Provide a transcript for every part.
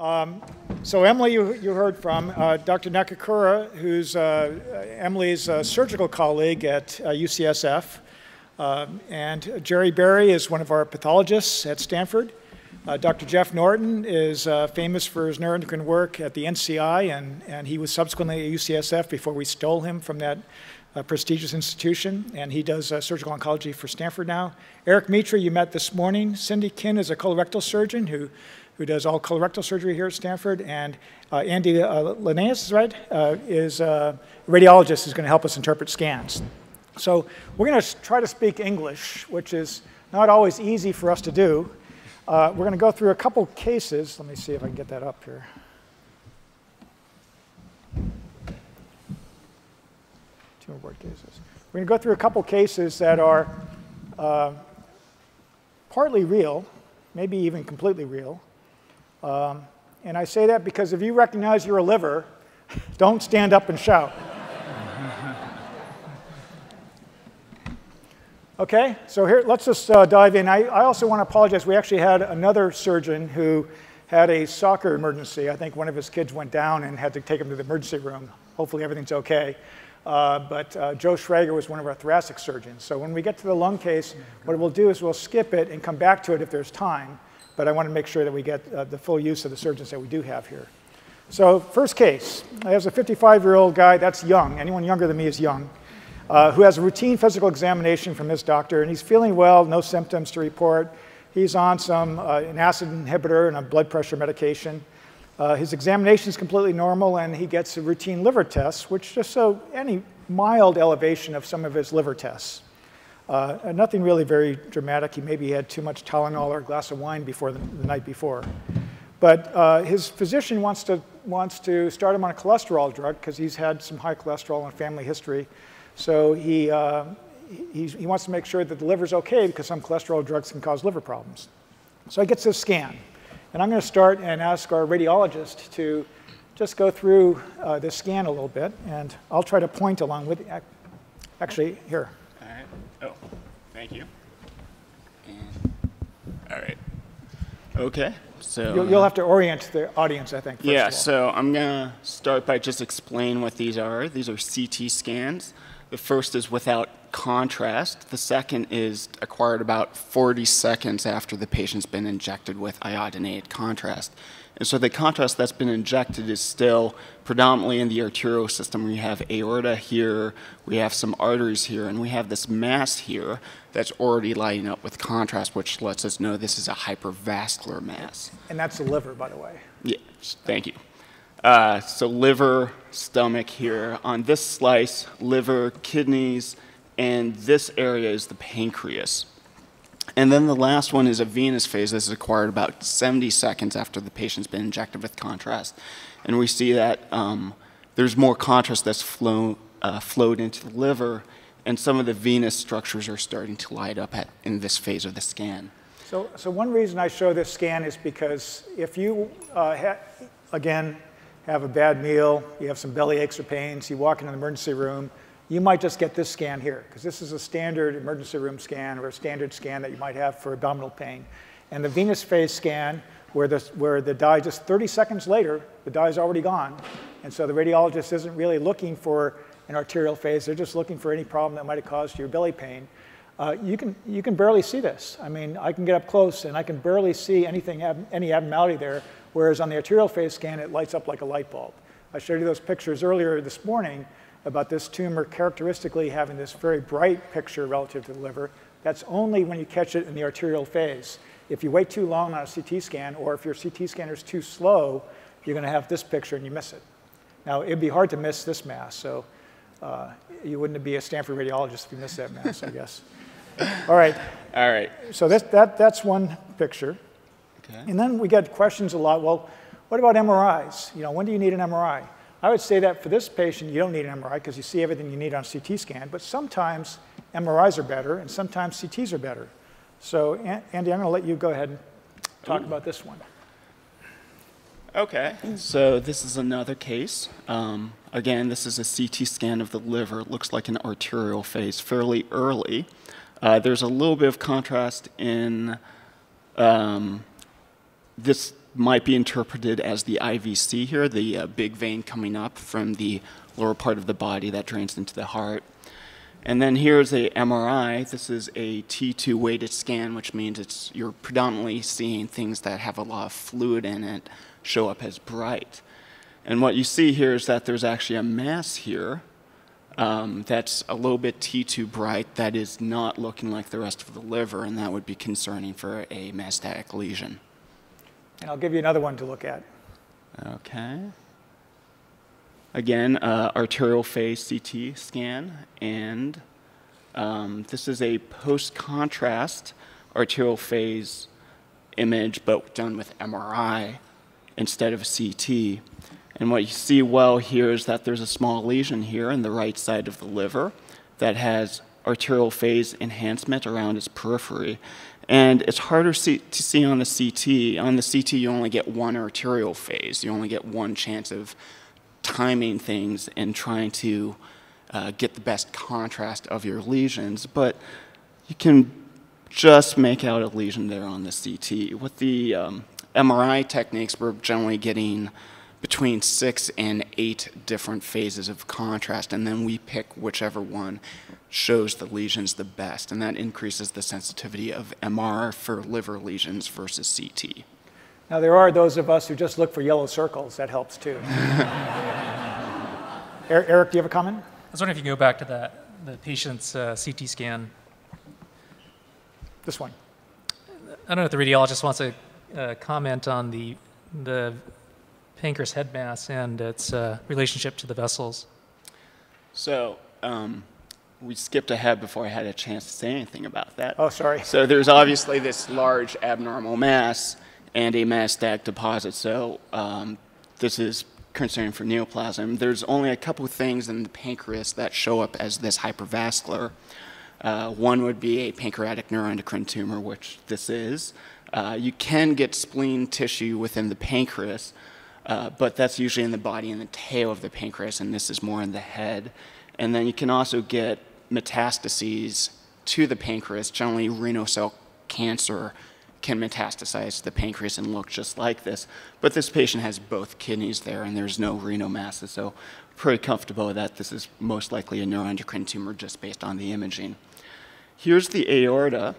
So Emily, you heard from Dr. Nakakura, who's Emily's surgical colleague at UCSF. And Jerry Berry is one of our pathologists at Stanford. Dr. Jeff Norton is famous for his neuroendocrine work at the NCI, and he was subsequently at UCSF before we stole him from that prestigious institution, and he does surgical oncology for Stanford now. Eric Mitra, you met this morning. Cindy Kinn is a colorectal surgeon who does all colorectal surgery here at Stanford, and Andy Linnaeus, right, is a radiologist who's going to help us interpret scans. So we're going to try to speak English, which is not always easy for us to do. We're going to go through a couple cases. Let me see if I can get that up here. Tumor board cases. We're going to go through a couple cases that are partly real, maybe even completely real. And I say that because if you recognize you're a liver, don't stand up and shout. Okay, so here, let's just dive in. I also want to apologize. We actually had another surgeon who had a soccer emergency. I think one of his kids went down and had to take him to the emergency room. Hopefully everything's okay. But Joe Schrager was one of our thoracic surgeons. So when we get to the lung case, what we'll do is we'll skip it and come back to it if there's time. But I want to make sure that we get the full use of the surgeons that we do have here. So first case, there's a 55-year-old guy. That's young. Anyone younger than me is young. Who has a routine physical examination from his doctor, and he's feeling well, no symptoms to report. He's on an acid inhibitor and a blood pressure medication. His examination is completely normal, and he gets a routine liver test, which just show any mild elevation of some of his liver tests. Nothing really very dramatic. He maybe had too much Tylenol or a glass of wine before the night before. But his physician wants to start him on a cholesterol drug because he's had some high cholesterol and family history. So he wants to make sure that the liver's okay because some cholesterol drugs can cause liver problems. So he gets this scan. And I'm going to start and ask our radiologist to just go through this scan a little bit. And I'll try to point along with it. Actually, here. All right. Oh, thank you. And, all right. Okay. So you'll have to orient the audience, I think. Yeah, so I'm going to start by just explaining what these are. These are CT scans. The first is without contrast. The second is acquired about 40 seconds after the patient's been injected with iodinated contrast. And so the contrast that's been injected is still predominantly in the arterial system. We have aorta here, we have some arteries here, and we have this mass here that's already lighting up with contrast, which lets us know this is a hypervascular mass. And that's the liver, by the way. Yeah, thank you. So liver, stomach here. On this slice, liver, kidneys, and this area is the pancreas. And then the last one is a venous phase. This is acquired about 70 seconds after the patient's been injected with contrast. And we see that there's more contrast that's flowed into the liver, and some of the venous structures are starting to light up in this phase of the scan. So one reason I show this scan is because if you, again, have a bad meal, you have some belly aches or pains, you walk into the emergency room, you might just get this scan here, because this is a standard emergency room scan or a standard scan that you might have for abdominal pain. And the venous phase scan, where the dye just 30 seconds later, the dye is already gone. And so the radiologist isn't really looking for an arterial phase, they're just looking for any problem that might have caused your belly pain. You can barely see this. I mean, I can get up close and I can barely see any abnormality there, whereas on the arterial phase scan, it lights up like a light bulb. I showed you those pictures earlier this morning about this tumor characteristically having this very bright picture relative to the liver. That's only when you catch it in the arterial phase. If you wait too long on a CT scan, or if your CT scanner is too slow, you're going to have this picture and you miss it. Now, it'd be hard to miss this mass, so you wouldn't be a Stanford radiologist if you missed that mass, I guess. All right. All right. So that's one picture. Okay. And then we get questions a lot. Well, what about MRIs? You know, when do you need an MRI? I would say that for this patient, you don't need an MRI because you see everything you need on a CT scan. But sometimes MRIs are better, and sometimes CTs are better. So, Andy, I'm going to let you go ahead and talk about this one. Okay. So this is another case. Again, this is a CT scan of the liver. It looks like an arterial phase fairly early. There's a little bit of contrast in this might be interpreted as the IVC here, the big vein coming up from the lower part of the body that drains into the heart. And then here's a MRI. This is a T2 weighted scan, which means you're predominantly seeing things that have a lot of fluid in it show up as bright. And what you see here is that there's actually a mass here that's a little bit T2 bright that is not looking like the rest of the liver, and that would be concerning for a metastatic lesion. And I'll give you another one to look at. Okay. Again, arterial phase CT scan, and this is a post-contrast arterial phase image, but done with MRI instead of CT. And what you see well here is that there's a small lesion here in the right side of the liver that has arterial phase enhancement around its periphery. And it's harder to see on the CT. On the CT, you only get one arterial phase. You only get one chance of timing things and trying to get the best contrast of your lesions. But you can just make out a lesion there on the CT. With the MRI techniques, we're generally getting between 6 and 8 different phases of contrast, and then we pick whichever one shows the lesions the best, and that increases the sensitivity of MR for liver lesions versus CT. Now, there are those of us who just look for yellow circles. That helps, too. Eric, do you have a comment? I was wondering if you can go back to the patient's CT scan. This one. I don't know if the radiologist wants to comment on the pancreas head mass and its relationship to the vessels. So we skipped ahead before I had a chance to say anything about that. Oh, sorry. So there's obviously this large abnormal mass and a metastatic deposit. So this is concerning for neoplasm. There's only a couple of things in the pancreas that show up as this hypervascular. One would be a pancreatic neuroendocrine tumor, which this is. You can get spleen tissue within the pancreas, but that's usually in the body and the tail of the pancreas, and this is more in the head. And then you can also get metastases to the pancreas. Generally, renal cell cancer can metastasize to the pancreas and look just like this. But this patient has both kidneys there, and there's no renal masses, so pretty comfortable that this is most likely a neuroendocrine tumor just based on the imaging. Here's the aorta,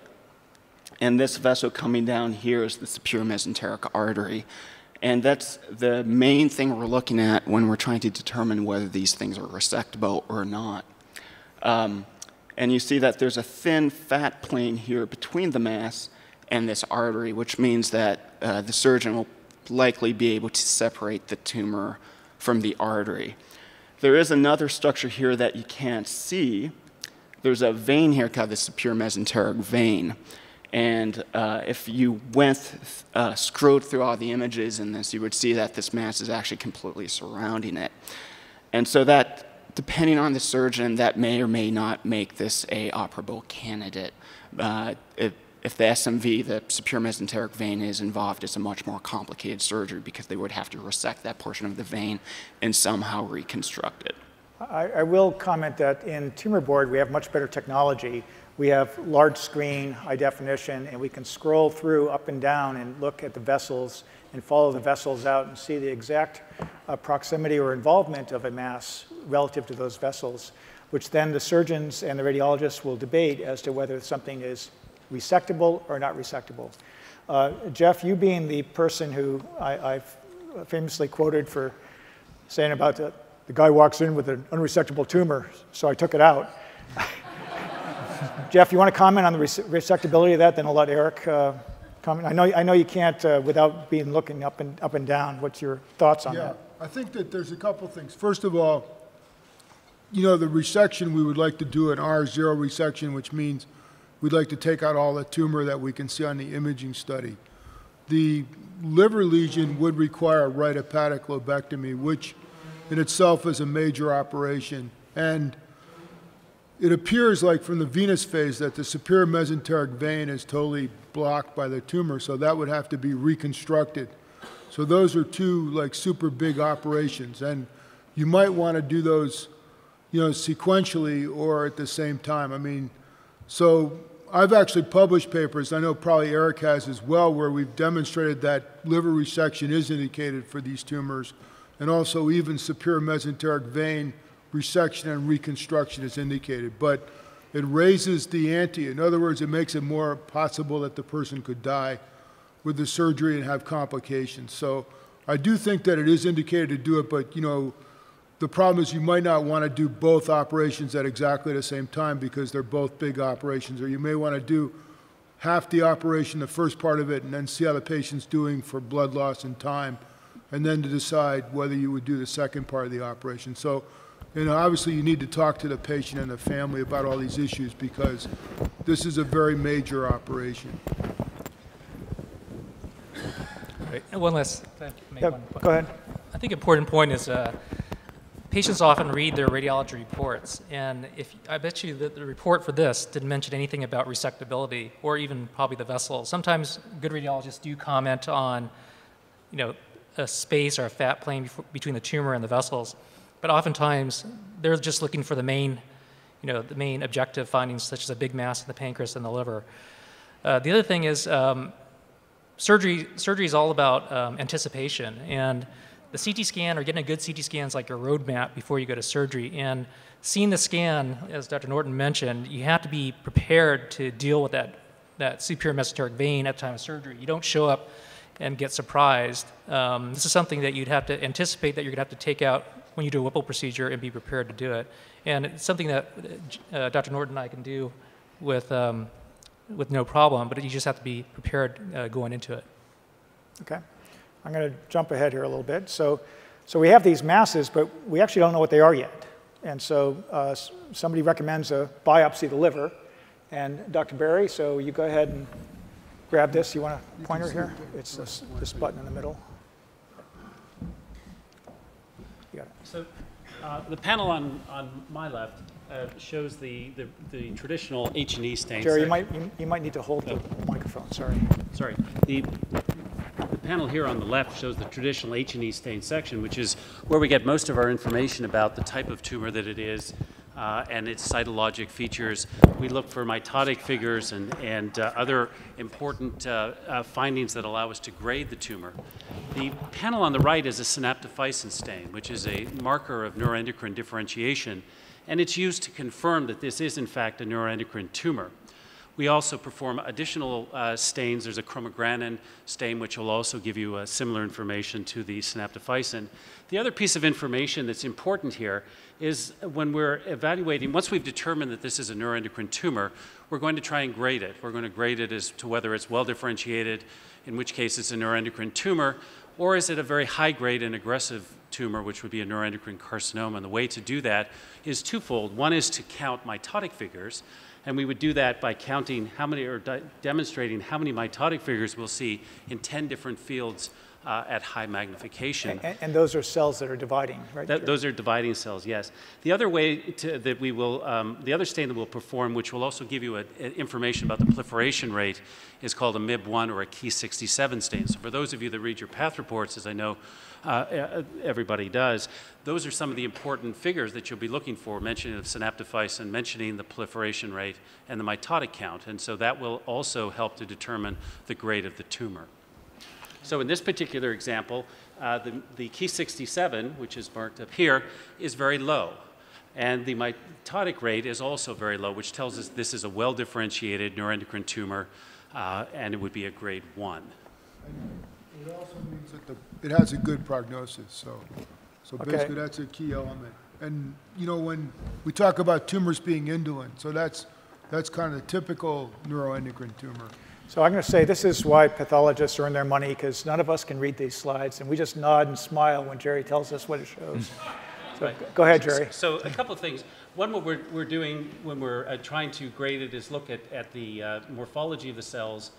and this vessel coming down here is the superior mesenteric artery. And that's the main thing we're looking at when we're trying to determine whether these things are resectable or not. And you see that there's a thin fat plane here between the mass and this artery, which means that the surgeon will likely be able to separate the tumor from the artery. There is another structure here that you can't see. There's a vein here called the superior mesenteric vein. And if you scrolled through all the images in this, you would see that this mass is actually completely surrounding it. And so that, depending on the surgeon, that may or may not make this a operable candidate. If the SMV, the superior mesenteric vein, is involved, it's a much more complicated surgery because they would have to resect that portion of the vein and somehow reconstruct it. I will comment that in tumor board, we have much better technology. We have large screen, high definition, and we can scroll through up and down and look at the vessels and follow the vessels out and see the exact proximity or involvement of a mass relative to those vessels, which then the surgeons and the radiologists will debate as to whether something is resectable or not resectable. Jeff, you being the person who I've famously quoted for saying about the guy walks in with an unresectable tumor, so I took it out. Jeff, you want to comment on the resectability of that? Then I'll let Eric comment. I know you can't without being looking up and down. What's your thoughts on that? I think that there's a couple things. First of all, you know, the resection, we would like to do an R0 resection, which means we'd like to take out all the tumor that we can see on the imaging study. The liver lesion would require a right hepatic lobectomy, which in itself is a major operation. And it appears like from the venous phase that the superior mesenteric vein is totally blocked by the tumor, so that would have to be reconstructed. So those are two like super big operations, and you might want to do those, you know, sequentially or at the same time. I mean, so I've actually published papers, I know probably Eric has as well, where we've demonstrated that liver resection is indicated for these tumors, and also even superior mesenteric vein resection and reconstruction is indicated. But it raises the ante. In other words, it makes it more possible that the person could die with the surgery and have complications. So I do think that it is indicated to do it, but you know, the problem is you might not want to do both operations at exactly the same time because they're both big operations, or you may want to do half the operation, the first part of it, and then see how the patient's doing for blood loss and time, and then to decide whether you would do the second part of the operation. So, you know, obviously you need to talk to the patient and the family about all these issues because this is a very major operation. Right. And one last, Go ahead. I think important point is patients often read their radiology reports, and I bet you that the report for this didn't mention anything about resectability or even probably the vessel. Sometimes good radiologists do comment on, you know, a space or a fat plane between the tumor and the vessels, but oftentimes they're just looking for the main, you know, the main objective findings such as a big mass in the pancreas and the liver. The other thing is surgery is all about anticipation, and the CT scan or getting a good CT scan is like a roadmap before you go to surgery. And seeing the scan, as Dr. Norton mentioned, you have to be prepared to deal with that superior mesenteric vein at the time of surgery. You don't show up and get surprised. This is something that you'd have to anticipate that you're going to have to take out when you do a Whipple procedure and be prepared to do it. And it's something that Dr. Norton and I can do with no problem, but you just have to be prepared going into it. Okay. I'm going to jump ahead here a little bit. So we have these masses, but we actually don't know what they are yet. And so somebody recommends a biopsy of the liver. And Dr. Berry, so you go ahead and grab this. You want a pointer here? It's this button in the middle. You got it. So the panel on my left shows the traditional H&E stain. Jerry, you might need to hold the microphone. Sorry. Sorry. The panel here on the left shows the traditional H&E stain section, which is where we get most of our information about the type of tumor that it is and its cytologic features. We look for mitotic figures and other important findings that allow us to grade the tumor. The panel on the right is a synaptophysin stain, which is a marker of neuroendocrine differentiation, and it's used to confirm that this is in fact a neuroendocrine tumor. We also perform additional stains. There's a chromogranin stain, which will also give you similar information to the synaptophysin. The other piece of information that's important here is when we're evaluating, once we've determined that this is a neuroendocrine tumor, we're going to try and grade it. We're going to grade it as to whether it's well differentiated, in which case it's a neuroendocrine tumor, or is it a very high grade and aggressive tumor, which would be a neuroendocrine carcinoma. And the way to do that is twofold. One is to count mitotic figures, and we would do that by counting how many, or demonstrating how many mitotic figures we'll see in 10 different fields at high magnification. And those are cells that are dividing, right? Those are dividing cells, yes. The other way that we will, the other stain that we'll perform, which will also give you information about the proliferation rate, is called a MIB1 or a Ki67 stain. So for those of you that read your path reports, as I know everybody does, those are some of the important figures that you'll be looking for, mentioning of synaptophysin, mentioning the proliferation rate, and the mitotic count. And so that will also help to determine the grade of the tumor. So in this particular example, the Ki67, which is marked up here, is very low. And the mitotic rate is also very low, which tells us this is a well-differentiated neuroendocrine tumor, and it would be a grade 1. It also means that it has a good prognosis, so basically that's a key element. And you know, when we talk about tumors being indolent, so that's kind of the typical neuroendocrine tumor. So I'm going to say this is why pathologists earn their money, because none of us can read these slides, and we just nod and smile when Jerry tells us what it shows. So right. Go ahead, Jerry. So a couple of things. One, what we're doing when we're trying to grade it is look at the morphology of the cells.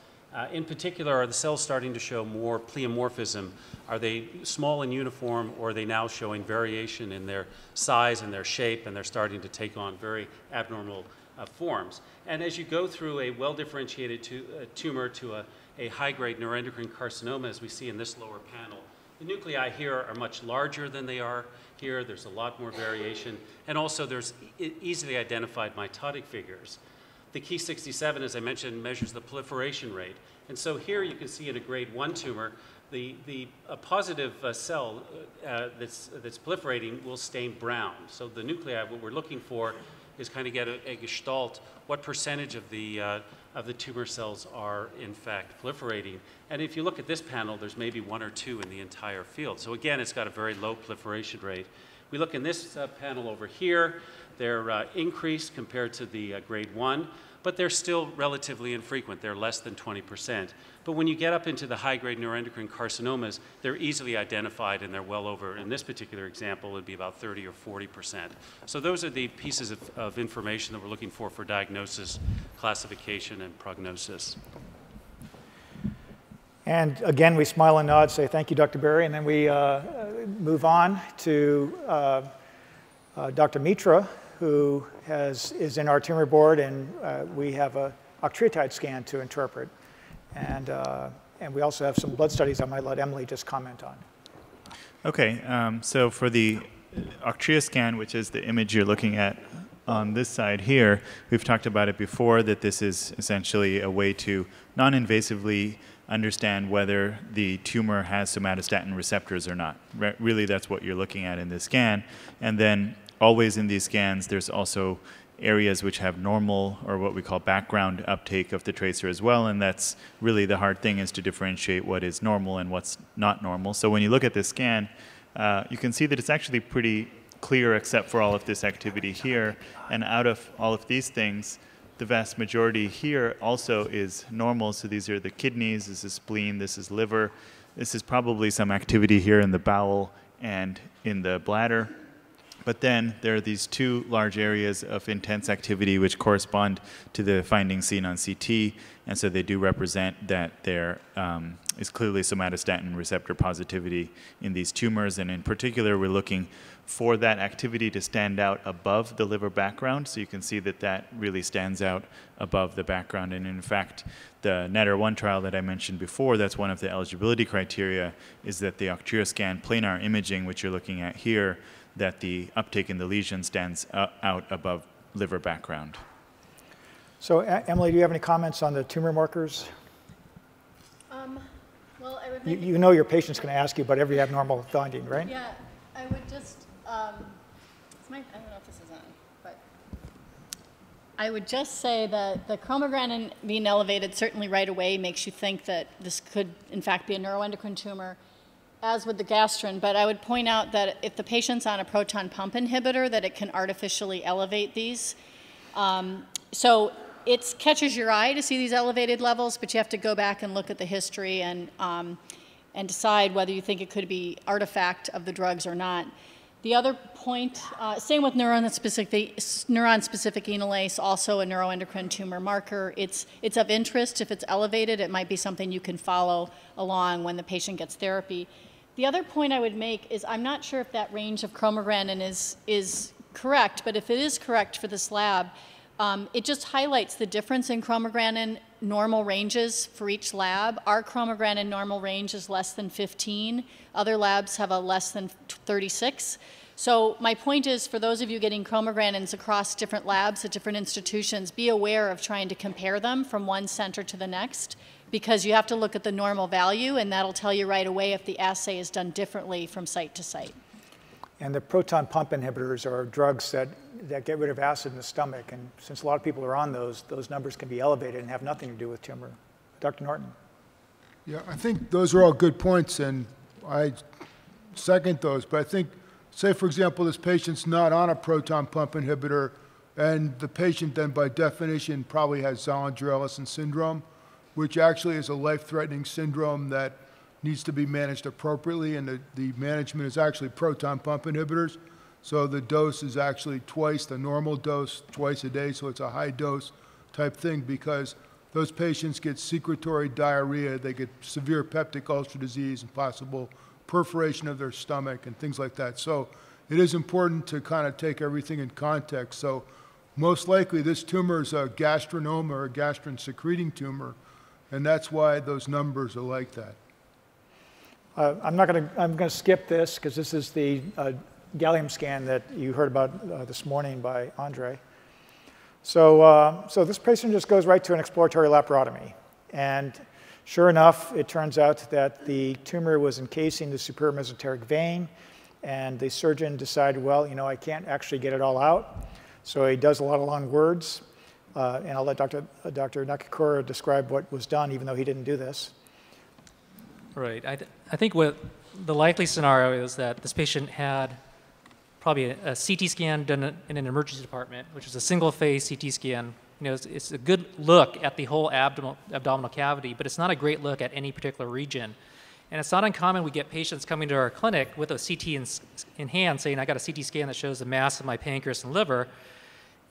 In particular, are the cells starting to show more pleomorphism? Are they small and uniform, or are they now showing variation in their size and their shape, and they're starting to take on very abnormal forms? And as you go through a well-differentiated tumor to a high-grade neuroendocrine carcinoma, as we see in this lower panel, the nuclei here are much larger than they are here. There's a lot more variation, and also there's easily identified mitotic figures. The Ki-67, as I mentioned, measures the proliferation rate. And so here you can see in a grade 1 tumor, a positive cell that's proliferating will stain brown. So the nuclei, what we're looking for is kind of get a gestalt, what percentage of the tumor cells are in fact proliferating. And if you look at this panel, there's maybe 1 or 2 in the entire field. So again, it's got a very low proliferation rate. We look in this panel over here, they're increased compared to the grade 1, but they're still relatively infrequent. They're less than 20%. But when you get up into the high-grade neuroendocrine carcinomas, they're easily identified, and they're well over, in this particular example, it would be about 30 or 40%. So those are the pieces of information that we're looking for diagnosis, classification, and prognosis. And again, we smile and nod, say thank you, Dr. Berry, and then we move on to Dr. Mitra, who is in our tumor board, and we have a octreotide scan to interpret. And we also have some blood studies I might let Emily just comment on. Okay, so for the octrea scan, which is the image you're looking at on this side here, we've talked about it before, that this is essentially a way to non-invasively understand whether the tumor has somatostatin receptors or not. Really, that's what you're looking at in this scan. And then always in these scans, there's also areas which have normal or what we call background uptake of the tracer as well, and that's really the hard thing, is to differentiate what is normal and what's not normal. So when you look at this scan, you can see that it's actually pretty clear except for all of this activity here, and out of all of these things, the vast majority here also is normal. So these are the kidneys, this is spleen, this is liver, this is probably some activity here in the bowel and in the bladder. But then there are these 2 large areas of intense activity which correspond to the findings seen on CT, and so they do represent that there is clearly somatostatin receptor positivity in these tumors, and in particular we're looking for that activity to stand out above the liver background, so you can see that that really stands out above the background. And in fact, the NETTER-1 trial that I mentioned before, that's one of the eligibility criteria, is that the octrea scan planar imaging, which you're looking at here, that the uptake in the lesion stands out above liver background. So Emily, do you have any comments on the tumor markers? Well, I would You know your patient's going to ask you about every abnormal finding, right? Yeah, I would just, I don't know if this is on, but I would just say that the chromogranin being elevated certainly right away makes you think that this could, in fact, be a neuroendocrine tumor, as with the gastrin. But I would point out that if the patient's on a proton pump inhibitor, that it can artificially elevate these. So it catches your eye to see these elevated levels, but you have to go back and look at the history and decide whether you think it could be artifact of the drugs or not. The other point, same with neuron-specific enolase, also a neuroendocrine tumor marker. It's of interest. If it's elevated, it might be something you can follow along when the patient gets therapy. The other point I would make is I'm not sure if that range of chromogranin is correct, but if it is correct for this lab, it just highlights the difference in chromogranin normal ranges for each lab. Our chromogranin normal range is less than 15. Other labs have a less than 36. So my point is, for those of you getting chromogranins across different labs at different institutions, be aware of trying to compare them from one center to the next, because you have to look at the normal value, and that'll tell you right away if the assay is done differently from site to site. And the proton pump inhibitors are drugs that get rid of acid in the stomach, and since a lot of people are on those numbers can be elevated and have nothing to do with tumor. Dr. Norton. Yeah, I think those are all good points, and I second those. But I think, say, for example, this patient's not on a proton pump inhibitor, and the patient then, by definition, probably has Zollinger-Ellison syndrome, which actually is a life-threatening syndrome that needs to be managed appropriately, and the management is actually proton pump inhibitors. So the dose is actually twice the normal dose, twice a day, so it's a high dose type thing, because those patients get secretory diarrhea, they get severe peptic ulcer disease and possible perforation of their stomach and things like that. So it is important to kind of take everything in context. So most likely this tumor is a gastrinoma or a gastrin-secreting tumor, and that's why those numbers are like that. I'm going to skip this because this is the gallium scan that you heard about this morning by Andre. So this patient just goes right to an exploratory laparotomy. And sure enough, it turns out that the tumor was encasing the superior mesenteric vein, and the surgeon decided, well, you know, I can't actually get it all out. So he does a lot of long words, and I'll let Dr. Nakakura describe what was done, even though he didn't do this. Right. I think what the likely scenario is that this patient had probably a CT scan done in an emergency department, which is a single-phase CT scan. You know, it's a good look at the whole abdominal cavity, but it's not a great look at any particular region. And it's not uncommon we get patients coming to our clinic with a CT in hand saying, I got a CT scan that shows the mass of my pancreas and liver,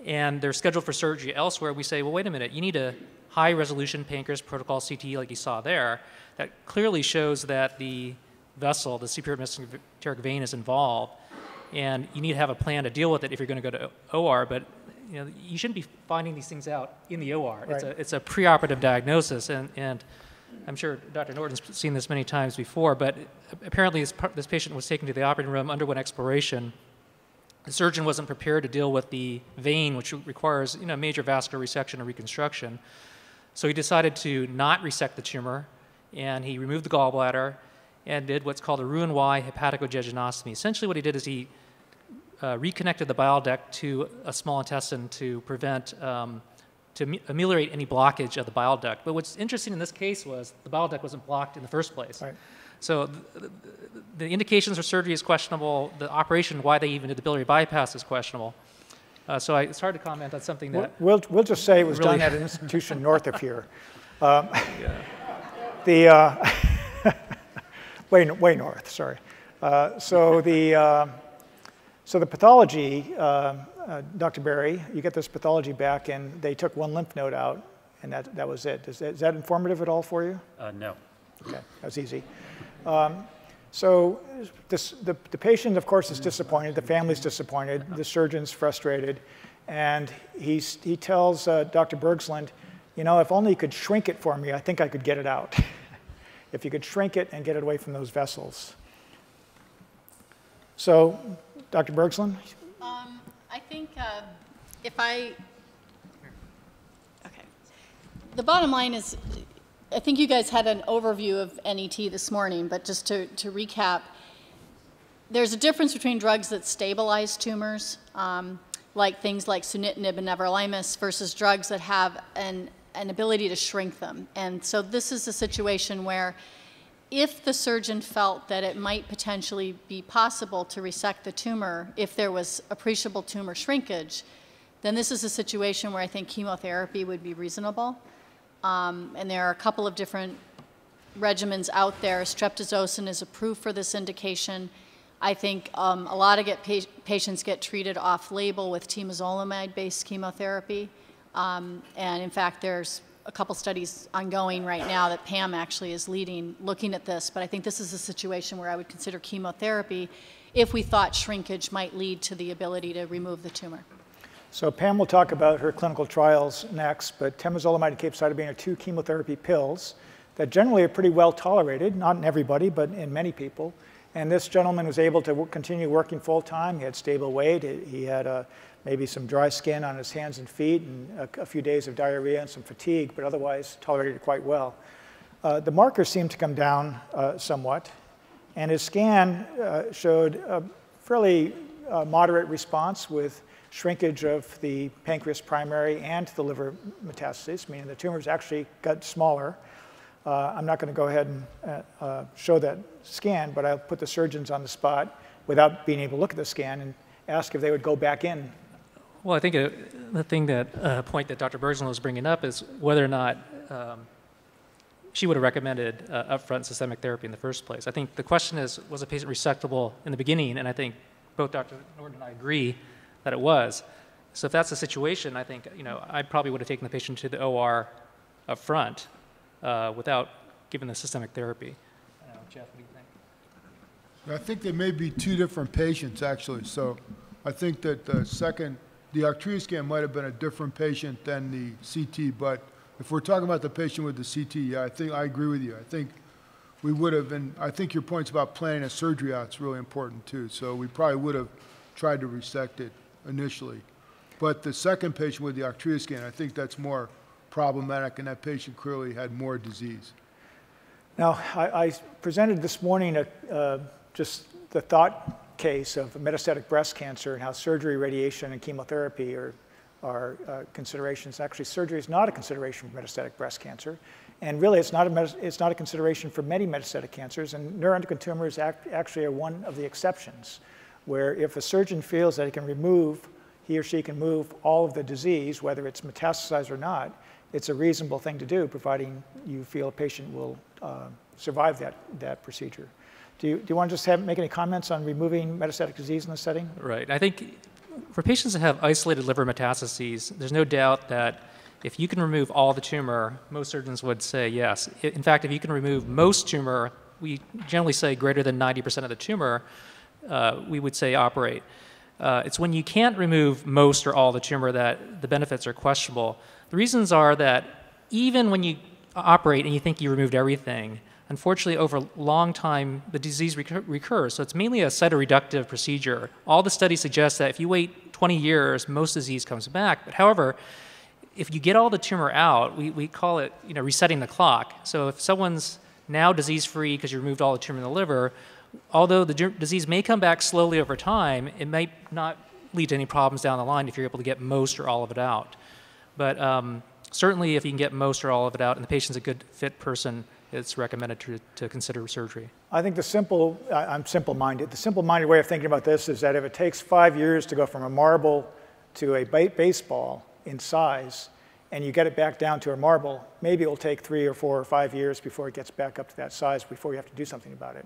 and they're scheduled for surgery elsewhere. We say, well, wait a minute, you need a high-resolution pancreas protocol CT like you saw there that clearly shows that the vessel, the superior mesenteric vein, is involved, and you need to have a plan to deal with it if you're going to go to OR, but you know, you shouldn't be finding these things out in the OR. Right. It's a preoperative diagnosis, and I'm sure Dr. Norton's seen this many times before, but apparently this patient was taken to the operating room, underwent exploration. The surgeon wasn't prepared to deal with the vein, which requires, you know, major vascular resection and reconstruction. So he decided to not resect the tumor, and he removed the gallbladder and did what's called a Roux-en-Y hepatocogeganostomy. Essentially what he did is he reconnected the bile duct to a small intestine to prevent, to ameliorate any blockage of the bile duct. But what's interesting in this case was the bile duct wasn't blocked in the first place. Right. So the indications for surgery is questionable. The operation, why they even did the biliary bypass, is questionable. So it's hard to comment on something that... We'll just say it was really done at an institution north of here. Way north, sorry. So the pathology, Dr. Berry, you get this pathology back, and they took one lymph node out, and that was it. Is that informative at all for you? No. Okay, that was easy. So the patient, of course, is disappointed. The family's disappointed. The surgeon's frustrated. And he tells Dr. Bergsland, you know, if only you could shrink it for me, I think I could get it out. If you could shrink it and get it away from those vessels. So, Dr. Bergsland? I think okay. The bottom line is, I think you guys had an overview of NET this morning, but just to recap, there's a difference between drugs that stabilize tumors, like things like sunitinib and everolimus, versus drugs that have an ability to shrink them. And so this is a situation where if the surgeon felt that it might potentially be possible to resect the tumor if there was appreciable tumor shrinkage, then this is a situation where I think chemotherapy would be reasonable. And there are a couple of different regimens out there. Streptozocin is approved for this indication. I think a lot of patients get treated off-label with temozolomide-based chemotherapy. And in fact, there's a couple studies ongoing right now that Pam actually is leading, looking at this. But I think this is a situation where I would consider chemotherapy if we thought shrinkage might lead to the ability to remove the tumor. So Pam will talk about her clinical trials next, but temozolomide and capecitabine are two chemotherapy pills that generally are pretty well tolerated, not in everybody, but in many people. And this gentleman was able to continue working full time. He had stable weight. He had maybe some dry skin on his hands and feet and a few days of diarrhea and some fatigue, but otherwise tolerated it quite well. The markers seemed to come down somewhat, and his scan showed a fairly moderate response with shrinkage of the pancreas primary and the liver metastases, meaning the tumors actually got smaller. I'm not going to go ahead and show that scan, but I'll put the surgeons on the spot without being able to look at the scan and ask if they would go back in. Well, I think the thing point that Dr. Bergsland was bringing up is whether or not she would have recommended upfront systemic therapy in the first place. I think the question is, was a patient resectable in the beginning? And I think both Dr. Norton and I agree that it was. So if that's the situation, I think, you know, I probably would have taken the patient to the OR up front without giving the systemic therapy. I don't know, Jeff, what do you think? I think they may be two different patients, actually. So I think that the Arcturus scan might have been a different patient than the CT, but if we're talking about the patient with the CT, yeah, I think I agree with you. I think we would have, and I think your points about planning a surgery out is really important too. So we probably would have tried to resect it initially. But the second patient with the Arctria scan, I think that's more problematic, and that patient clearly had more disease. Now, I presented this morning just the thought case of metastatic breast cancer and how surgery, radiation, and chemotherapy are considerations. Actually, surgery is not a consideration for metastatic breast cancer. And really, it's not a consideration for many metastatic cancers. And neuroendocrine tumors actually are one of the exceptions, where if a surgeon feels that he or she can move all of the disease, whether it's metastasized or not, it's a reasonable thing to do, providing you feel a patient will survive that procedure. Do you want to just make any comments on removing metastatic disease in this setting? Right. I think for patients that have isolated liver metastases, there's no doubt that if you can remove all the tumor, most surgeons would say yes. In fact, if you can remove most tumor, we generally say greater than 90% of the tumor, we would say operate. It's when you can't remove most or all the tumor that the benefits are questionable. The reasons are that even when you operate and you think you removed everything, unfortunately, over a long time, the disease recurs. So it's mainly a cytoreductive procedure. All the studies suggest that if you wait 20 years, most disease comes back. But however, if you get all the tumor out, we call it resetting the clock. So if someone's now disease-free because you removed all the tumor in the liver, although the disease may come back slowly over time, it might not lead to any problems down the line if you're able to get most or all of it out. But certainly if you can get most or all of it out and the patient's a good fit person, it's recommended to consider surgery. I think I'm simple-minded. The simple-minded way of thinking about this is that if it takes 5 years to go from a marble to a baseball in size, and you get it back down to a marble, maybe it will take 3 or 4 or 5 years before it gets back up to that size before you have to do something about it.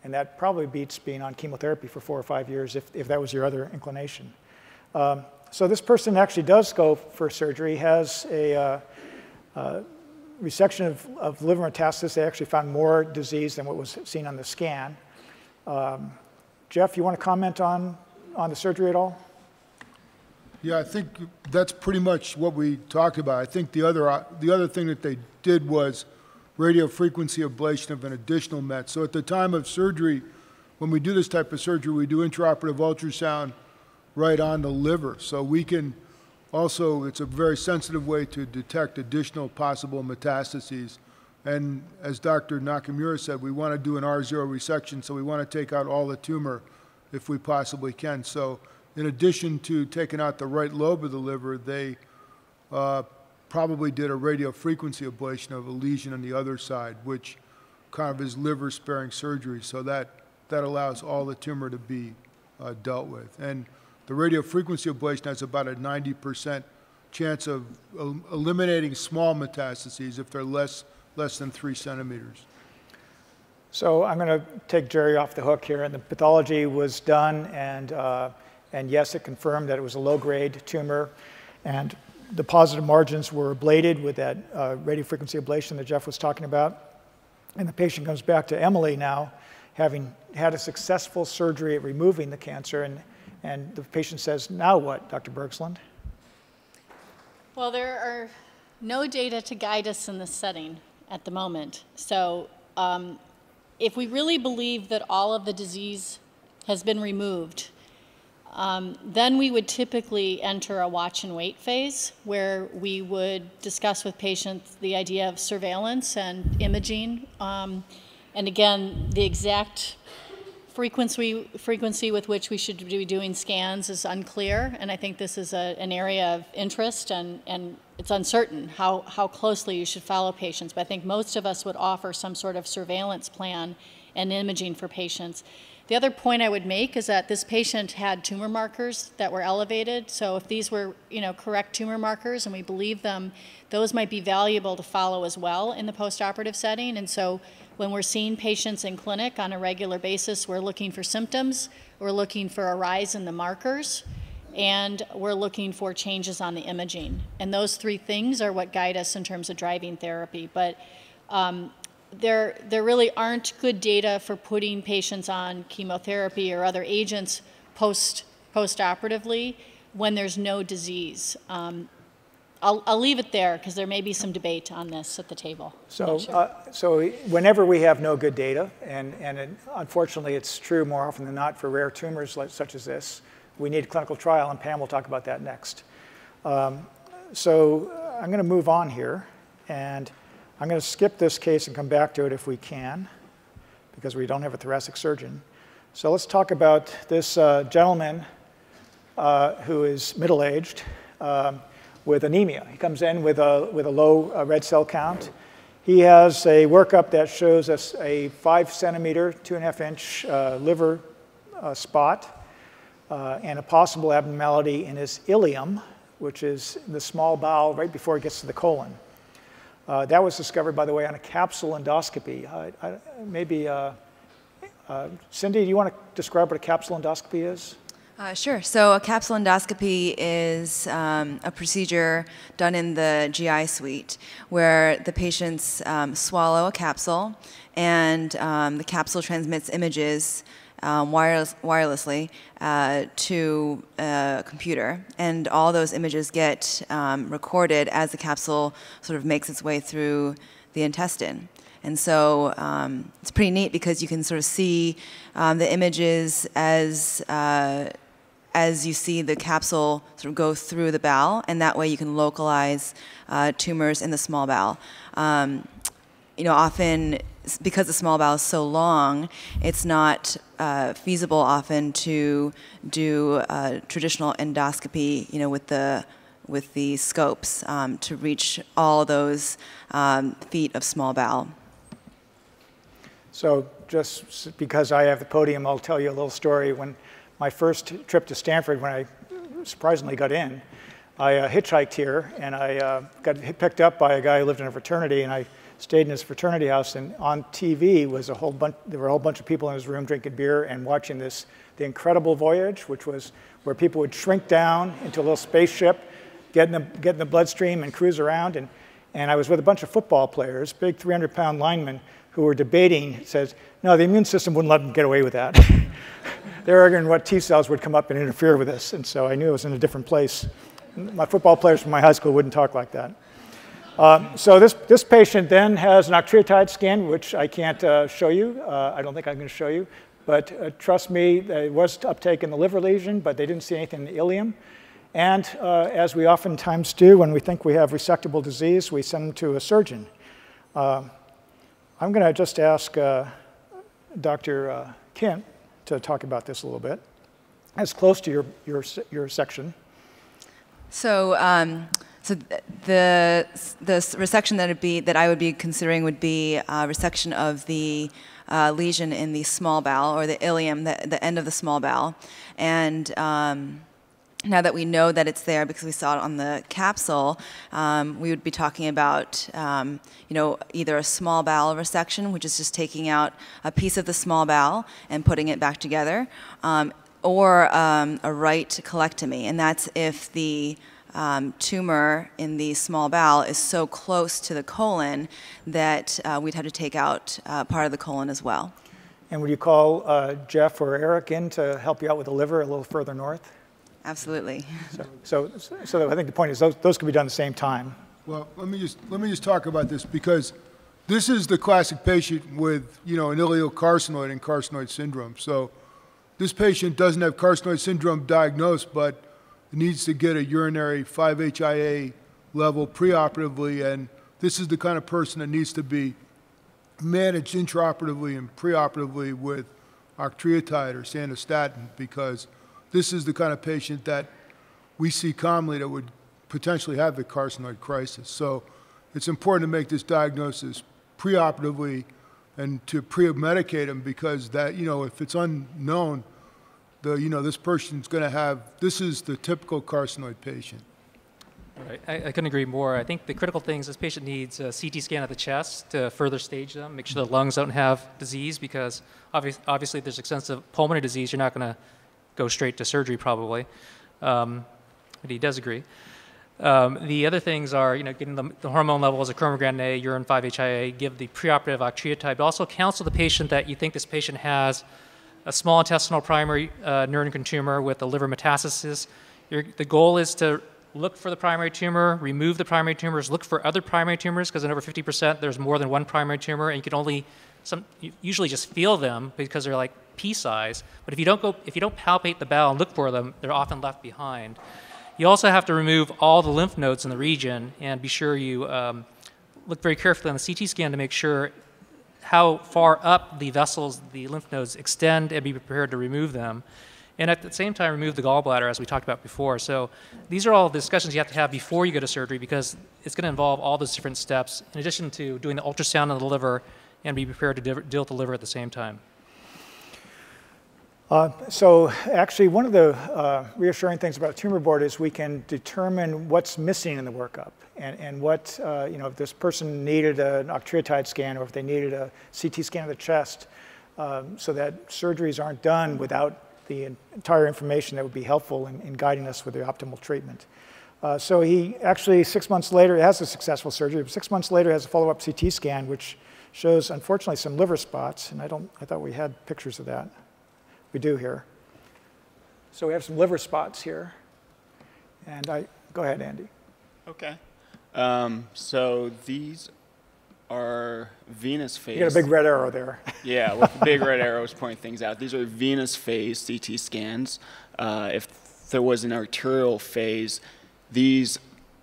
And that probably beats being on chemotherapy for 4 or 5 years if that was your other inclination. So this person actually does go for surgery, has a resection of liver metastasis. They actually found more disease than what was seen on the scan. Jeff, you want to comment on the surgery at all? Yeah, I think that's pretty much what we talked about. I think the other thing that they did was radiofrequency ablation of an additional MET. So at the time of surgery, when we do this type of surgery, we do intraoperative ultrasound right on the liver. So we can also, it's a very sensitive way to detect additional possible metastases. And as Dr. Nakamura said, we want to do an R0 resection, so we want to take out all the tumor if we possibly can. So in addition to taking out the right lobe of the liver, they probably did a radiofrequency ablation of a lesion on the other side, which kind of is liver-sparing surgery. So that allows all the tumor to be dealt with. And the radiofrequency ablation has about a 90% chance of eliminating small metastases if they're less than 3 centimeters. So I'm going to take Jerry off the hook here. And the pathology was done, and yes, it confirmed that it was a low-grade tumor. And the positive margins were ablated with that radiofrequency ablation that Jeff was talking about. And the patient comes back to Emily now, having had a successful surgery at removing the cancer. And the patient says, now what, Dr. Bergsland? Well, there are no data to guide us in this setting at the moment. So if we really believe that all of the disease has been removed, then we would typically enter a watch and wait phase where we would discuss with patients the idea of surveillance and imaging. And again, the exact frequency with which we should be doing scans is unclear, and I think this is an area of interest, and it's uncertain how closely you should follow patients. But I think most of us would offer some sort of surveillance plan and imaging for patients. The other point I would make is that this patient had tumor markers that were elevated, so if these were correct tumor markers and we believe them, those might be valuable to follow as well in the postoperative setting. And so when we're seeing patients in clinic on a regular basis, we're looking for symptoms, we're looking for a rise in the markers, and we're looking for changes on the imaging. And those 3 things are what guide us in terms of driving therapy. But there really aren't good data for putting patients on chemotherapy or other agents postoperatively when there's no disease. I'll leave it there because there may be some debate on this at the table. So, so whenever we have no good data, and unfortunately it's true more often than not for rare tumors such as this, we need a clinical trial, and Pam will talk about that next. So I'm going to move on here, and I'm going to skip this case and come back to it if we can, because we don't have a thoracic surgeon. So let's talk about this gentleman who is middle-aged with anemia. He comes in with a low red cell count. He has a workup that shows us a 5 centimeter, 2.5 inch liver spot and a possible abnormality in his ileum, which is in the small bowel right before it gets to the colon. That was discovered, by the way, on a capsule endoscopy. Cindy, do you want to describe what a capsule endoscopy is? Sure. So a capsule endoscopy is a procedure done in the GI suite where the patients swallow a capsule, and the capsule transmits images wirelessly to a computer, and all those images get recorded as the capsule sort of makes its way through the intestine. And so it's pretty neat because you can sort of see the images as you see the capsule sort of go through the bowel, and that way you can localize tumors in the small bowel. Often, because the small bowel is so long, it's not feasible often to do traditional endoscopy, with the scopes to reach all those feet of small bowel. So just because I have the podium, I'll tell you a little story. When my first trip to Stanford, when I surprisingly got in, I hitchhiked here, and I got picked up by a guy who lived in a fraternity, and I stayed in his fraternity house, and on TV was there were a whole bunch of people in his room drinking beer and watching the Incredible Voyage, which was where people would shrink down into a little spaceship, get in the bloodstream and cruise around, and I was with a bunch of football players, big 300-pound linemen, who were debating, says, no, the immune system wouldn't let them get away with that. They're arguing what T cells would come up and interfere with this, and so I knew it was in a different place. My football players from my high school wouldn't talk like that. So this patient then has an octreotide scan, which I can't show you. I don't think I'm going to show you. But trust me, there was uptake in the liver lesion, but they didn't see anything in the ileum. And as we oftentimes do when we think we have resectable disease, we send them to a surgeon. I'm going to just ask Dr. Kent to talk about this a little bit. It's close to your section. So, the resection that I would be considering would be resection of the lesion in the small bowel, or the ileum, the end of the small bowel, and now that we know that it's there because we saw it on the capsule, we would be talking about either a small bowel resection, which is just taking out a piece of the small bowel and putting it back together, or a right colectomy, and that's if the tumor in the small bowel is so close to the colon that we'd have to take out part of the colon as well. And would you call Jeff or Eric in to help you out with the liver a little further north? Absolutely. So I think the point is those can be done at the same time. Well, let me just talk about this, because this is the classic patient with an ileocarcinoid and carcinoid syndrome. So this patient doesn't have carcinoid syndrome diagnosed, but needs to get a urinary 5-HIA level preoperatively, and this is the kind of person that needs to be managed intraoperatively and preoperatively with octreotide or sandostatin, because this is the kind of patient that we see commonly that would potentially have the carcinoid crisis. So it's important to make this diagnosis preoperatively and to pre-medicate them, because that, if it's unknown, this person's going to have, this is the typical carcinoid patient. Right. I couldn't agree more. I think the critical thing is this patient needs a CT scan of the chest to further stage them, make sure the lungs don't have disease, because obviously if there's extensive pulmonary disease, you're not going to go straight to surgery probably. But he does agree. The other things are, getting the hormone levels of chromogranin A, urine 5-HIA, give the preoperative octreotide, but also counsel the patient that you think this patient has a small intestinal primary neuroendocrine tumor with a liver metastasis. The goal is to look for the primary tumor, remove the primary tumors, look for other primary tumors, because in over 50% there's more than one primary tumor, and you can only usually just feel them because they're like pea size. But if you don't palpate the bowel and look for them, they're often left behind. You also have to remove all the lymph nodes in the region, and be sure you look very carefully on the CT scan to make sure how far up the vessels, the lymph nodes extend, and be prepared to remove them. And at the same time, remove the gallbladder, as we talked about before. So these are all the discussions you have to have before you go to surgery, because it's going to involve all those different steps, in addition to doing the ultrasound of the liver and be prepared to deal with the liver at the same time. So actually, one of the reassuring things about a tumor board is we can determine what's missing in the workup, and what, if this person needed an octreotide scan, or if they needed a CT scan of the chest, so that surgeries aren't done without the entire information that would be helpful in guiding us with the optimal treatment. So he actually, 6 months later, has a successful surgery, but 6 months later has a follow-up CT scan, which shows, unfortunately, some liver spots, and I thought we had pictures of that. We do here. So we have some liver spots here. And go ahead, Andy. Okay. So these are venous phase. You got a big red arrow there. Yeah, with the big red arrows pointing things out. These are venous phase CT scans. If there was an arterial phase, these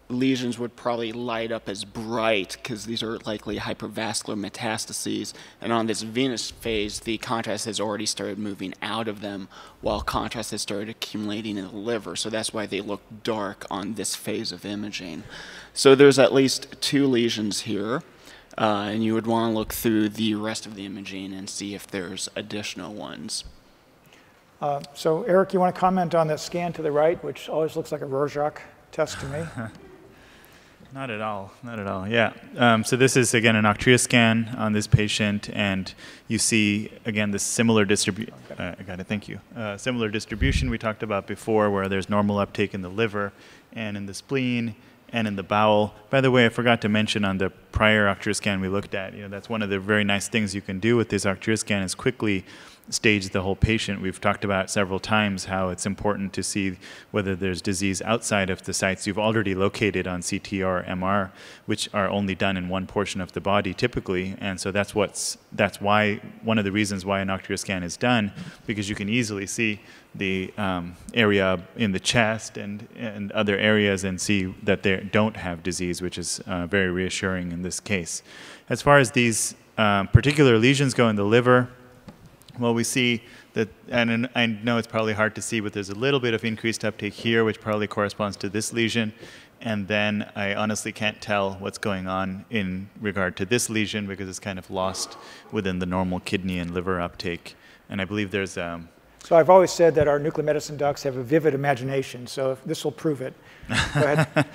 lesions would probably light up as bright because these are likely hypervascular metastases. And on this venous phase, the contrast has already started moving out of them while contrast has started accumulating in the liver. So that's why they look dark on this phase of imaging. So there's at least 2 lesions here. And you would want to look through the rest of the imaging and see if there's additional ones. So Eric, you want to comment on the scan to the right, which always looks like a Rorschach test to me? Not at all, not at all, yeah. So this is, again, an Octria scan on this patient, and you see, again, this similar distribution. I got it, thank you. Similar distribution we talked about before, where there's normal uptake in the liver and in the spleen and in the bowel. By the way, I forgot to mention on the prior Octria scan we looked at, that's one of the very nice things you can do with this Octria scan is quickly stage the whole patient. We've talked about several times how it's important to see whether there's disease outside of the sites you've already located on CT or MR, which are only done in one portion of the body typically. And so that's why one of the reasons why an Octria scan is done, because you can easily see the area in the chest and other areas and see that they don't have disease, which is very reassuring in this case. As far as these particular lesions go in the liver, well, we see that, and I know it's probably hard to see, but there's a little bit of increased uptake here, which probably corresponds to this lesion. And then I honestly can't tell what's going on in regard to this lesion because it's kind of lost within the normal kidney and liver uptake. And I believe there's... So I've always said that our nuclear medicine docs have a vivid imagination, so this will prove it. Go ahead.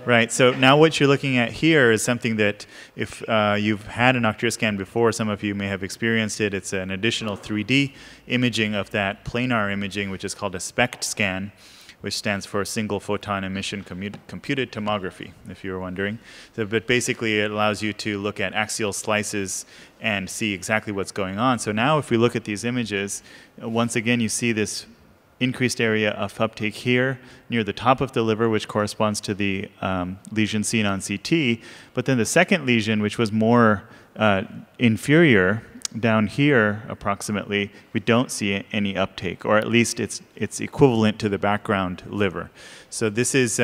Right. So now what you're looking at here is something that if you've had an Octria scan before, some of you may have experienced it. It's an additional 3D imaging of that planar imaging, which is called a SPECT scan, which stands for Single Photon Emission Computed Tomography, if you were wondering. So, but basically it allows you to look at axial slices and see exactly what's going on. So now if we look at these images, once again you see this increased area of uptake here near the top of the liver, which corresponds to the lesion seen on CT. But then the second lesion, which was more inferior, down here approximately, we don't see any uptake, or at least it's equivalent to the background liver. So this is,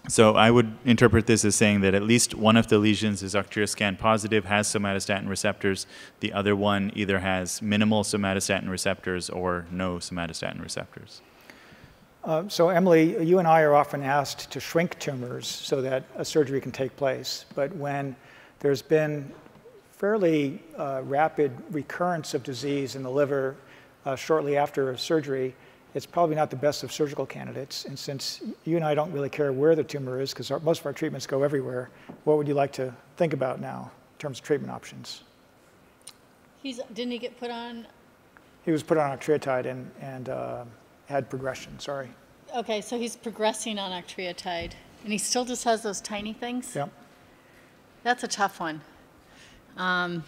so I would interpret this as saying that at least one of the lesions is Octria scan positive, has somatostatin receptors. The other one either has minimal somatostatin receptors or no somatostatin receptors. So Emily, you and I are often asked to shrink tumors so that a surgery can take place. But when there's been fairly rapid recurrence of disease in the liver shortly after a surgery, it's probably not the best of surgical candidates. And since you and I don't really care where the tumor is, because most of our treatments go everywhere, what would you like to think about now in terms of treatment options? Didn't he get put on? He was put on octreotide and had progression, sorry. Okay, so he's progressing on octreotide, and he still just has those tiny things? Yep. That's a tough one. I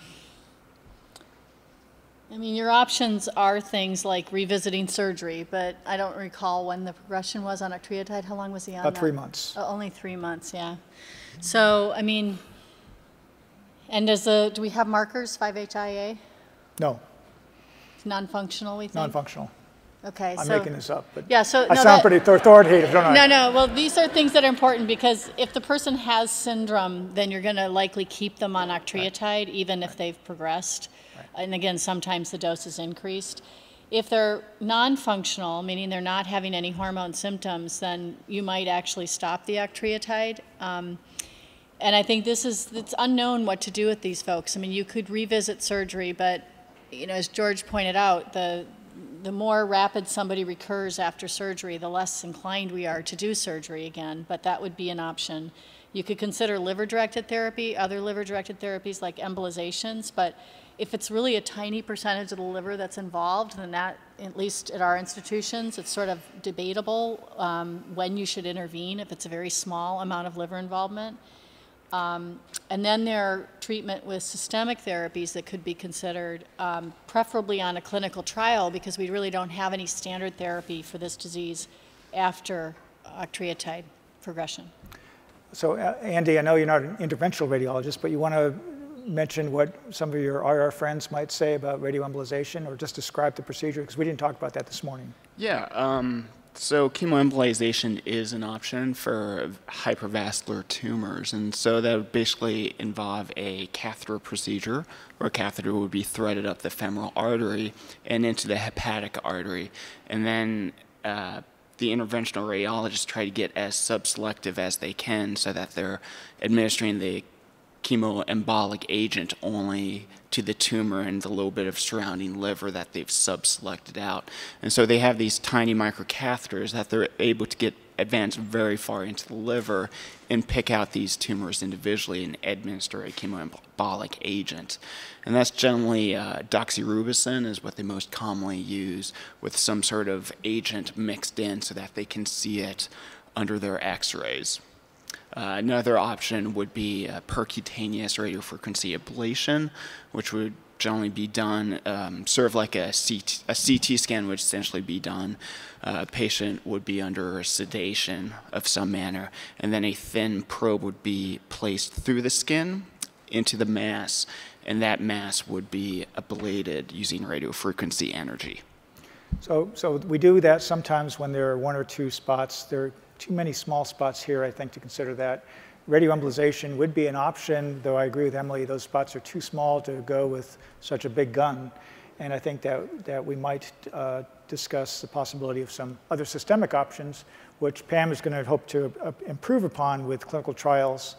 mean, your options are things like revisiting surgery, but I don't recall when the progression was on octreotide. How long was he on that? About 3 months. Oh, only 3 months, yeah. So, I mean, and do we have markers, 5-HIA? No, Non-functional, we think? non-functional. Okay, I'm so making this up, but yeah, so I sound pretty authoritative, don't I? No. Well, these are things that are important because if the person has syndrome, then you're going to likely keep them on octreotide even if they've progressed. And again, sometimes the dose is increased. If they're non-functional, meaning they're not having any hormone symptoms, then you might actually stop the octreotide. And I think it's unknown what to do with these folks. I mean, you could revisit surgery, but as George pointed out, the more rapid somebody recurs after surgery, the less inclined we are to do surgery again, but that would be an option. You could consider liver-directed therapy, other liver-directed therapies like embolizations, but if it's really a tiny percentage of the liver that's involved, then that, at least at our institutions, it's sort of debatable when you should intervene if it's a very small amount of liver involvement. And then there are treatment with systemic therapies that could be considered, preferably on a clinical trial, because we really don't have any standard therapy for this disease after octreotide progression. So, Andy, I know you're not an interventional radiologist, but you want to mention what some of your IR friends might say about radioembolization, or just describe the procedure, because we didn't talk about that this morning. Yeah, so chemoembolization is an option for hypervascular tumors, and so that would basically involve a catheter procedure, where a catheter would be threaded up the femoral artery and into the hepatic artery, and then the interventional radiologists try to get as subselective as they can so that they're administering the chemoembolic agent only to the tumor and the little bit of surrounding liver that they've subselected out. And so they have these tiny microcatheters that they're able to get advanced very far into the liver and pick out these tumors individually and administer a chemoembolic agent. And that's generally doxorubicin is what they most commonly use, with some sort of agent mixed in so that they can see it under their x-rays. Another option would be percutaneous radiofrequency ablation, which would generally be done, sort of like a CT scan would essentially be done. A patient would be under sedation of some manner, and then a thin probe would be placed through the skin into the mass, and that mass would be ablated using radiofrequency energy. So we do that sometimes when there are one or two spots. There are too many small spots here, I think, to consider that. Radioembolization would be an option, though I agree with Emily, those spots are too small to go with such a big gun. And I think that we might discuss the possibility of some other systemic options, which Pam is going to hope to improve upon with clinical trials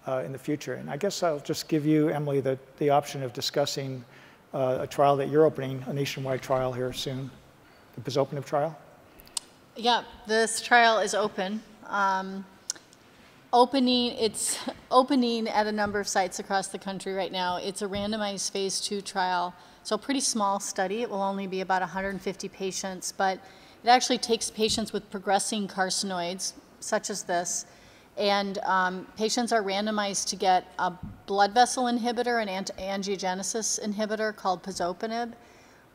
in the future. And I guess I'll just give you, Emily, the option of discussing a trial that you're opening, a nationwide trial here soon, the pazopanib trial. Yeah, this trial is open. It's opening at a number of sites across the country right now. It's a randomized phase 2 trial, so a pretty small study. It will only be about 150 patients, but it actually takes patients with progressing carcinoids, such as this, and patients are randomized to get a blood vessel inhibitor, an angiogenesis inhibitor called pazopanib,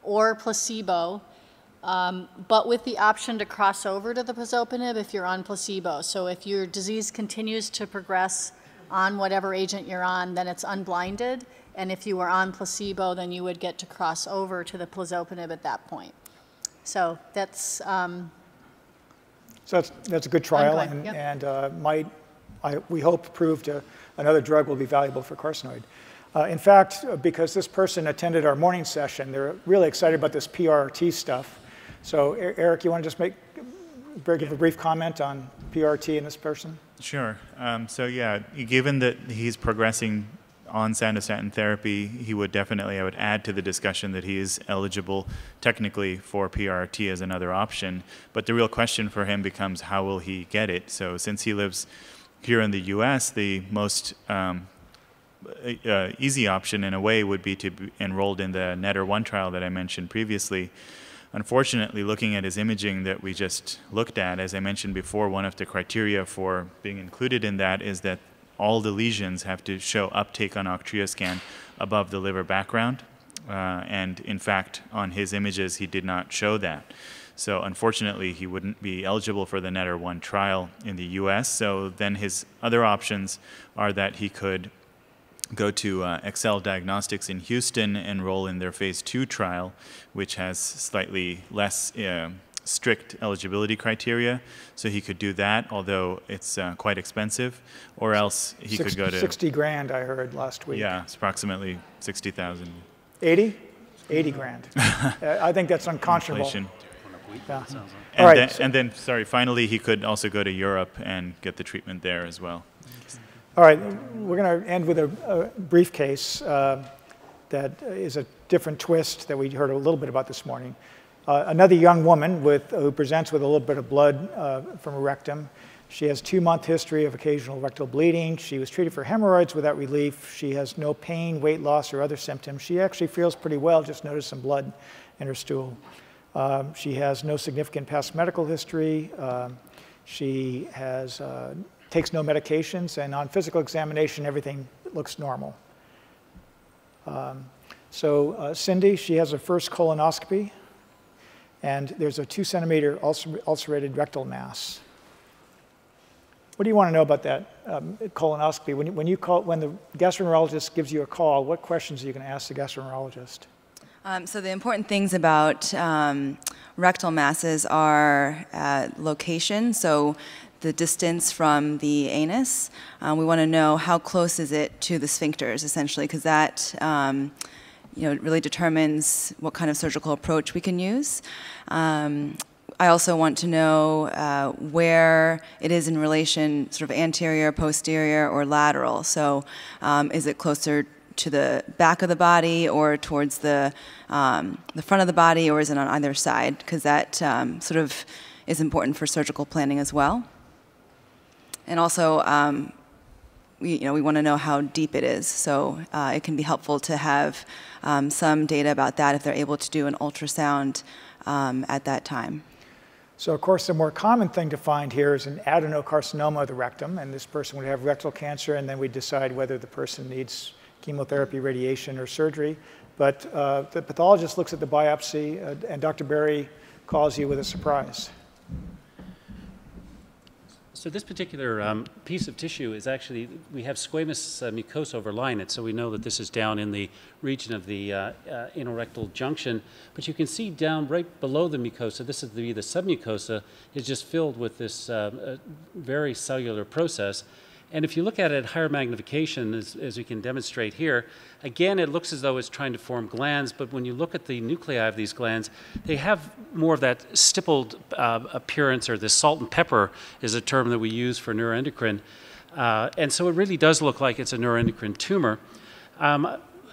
or placebo, but with the option to cross over to the pazopanib if you're on placebo. So if your disease continues to progress on whatever agent you're on, then it's unblinded. And if you were on placebo, then you would get to cross over to the pazopanib at that point. So that's that's a good trial, ongoing, and, yep. we hope prove another drug will be valuable for carcinoid. In fact, because this person attended our morning session, they're really excited about this PRRT stuff. So Eric, you want to just give a brief comment on PRRT in this person? Sure. So yeah, given that he's progressing on sandostatin therapy, he would definitely, I would add to the discussion that he is eligible technically for PRRT as another option. But the real question for him becomes, how will he get it? So since he lives here in the US, the most easy option in a way would be to be enrolled in the NETTER-1 trial that I mentioned previously. Unfortunately, looking at his imaging that we just looked at, as I mentioned before, one of the criteria for being included in that is that all the lesions have to show uptake on octreoscan above the liver background. And in fact, on his images, he did not show that. So unfortunately, he wouldn't be eligible for the NETTER-1 trial in the US. So then his other options are that he could go to Excel Diagnostics in Houston, enroll in their phase 2 trial, which has slightly less strict eligibility criteria. So he could do that, although it's quite expensive, or else he could go to 60 grand, I heard last week. Yeah, it's approximately 60,000. 80? 80 grand. I think that's unconscionable. Inflation. Yeah. And, All right, and then, sorry, finally, he could also go to Europe and get the treatment there as well. All right, we're going to end with a brief case that is a different twist that we heard a little bit about this morning. Another young woman who presents with a little bit of blood from her rectum. She has 2-month history of occasional rectal bleeding. She was treated for hemorrhoids without relief. She has no pain, weight loss, or other symptoms. She actually feels pretty well, just noticed some blood in her stool. She has no significant past medical history. She takes no medications, and on physical examination, everything looks normal. Cindy, she has her first colonoscopy, and there's a 2-centimeter ulcerated rectal mass. What do you want to know about that colonoscopy? When the gastroenterologist gives you a call, what questions are you going to ask the gastroenterologist? So the important things about rectal masses are location, so the distance from the anus. We want to know how close is it to the sphincters, essentially, because that really determines what kind of surgical approach we can use. I also want to know where it is in relation, sort of anterior, posterior, or lateral. So is it closer to the back of the body or towards the front of the body, or is it on either side? Because that sort of is important for surgical planning as well. And also, we want to know how deep it is. So it can be helpful to have some data about that if they're able to do an ultrasound at that time. So, of course, the more common thing to find here is an adenocarcinoma of the rectum, and this person would have rectal cancer, and then we decide whether the person needs chemotherapy, radiation, or surgery. But the pathologist looks at the biopsy, and Dr. Berry calls you with a surprise. So this particular piece of tissue is actually, we have squamous mucosa overlying it, so we know that this is down in the region of the anorectal junction. But you can see down right below the mucosa, this is the submucosa, is just filled with this very cellular process. And if you look at it at higher magnification, as we can demonstrate here, again, it looks as though it's trying to form glands, but when you look at the nuclei of these glands, they have more of that stippled appearance, or the salt and pepper is a term that we use for neuroendocrine. And so it really does look like it's a neuroendocrine tumor.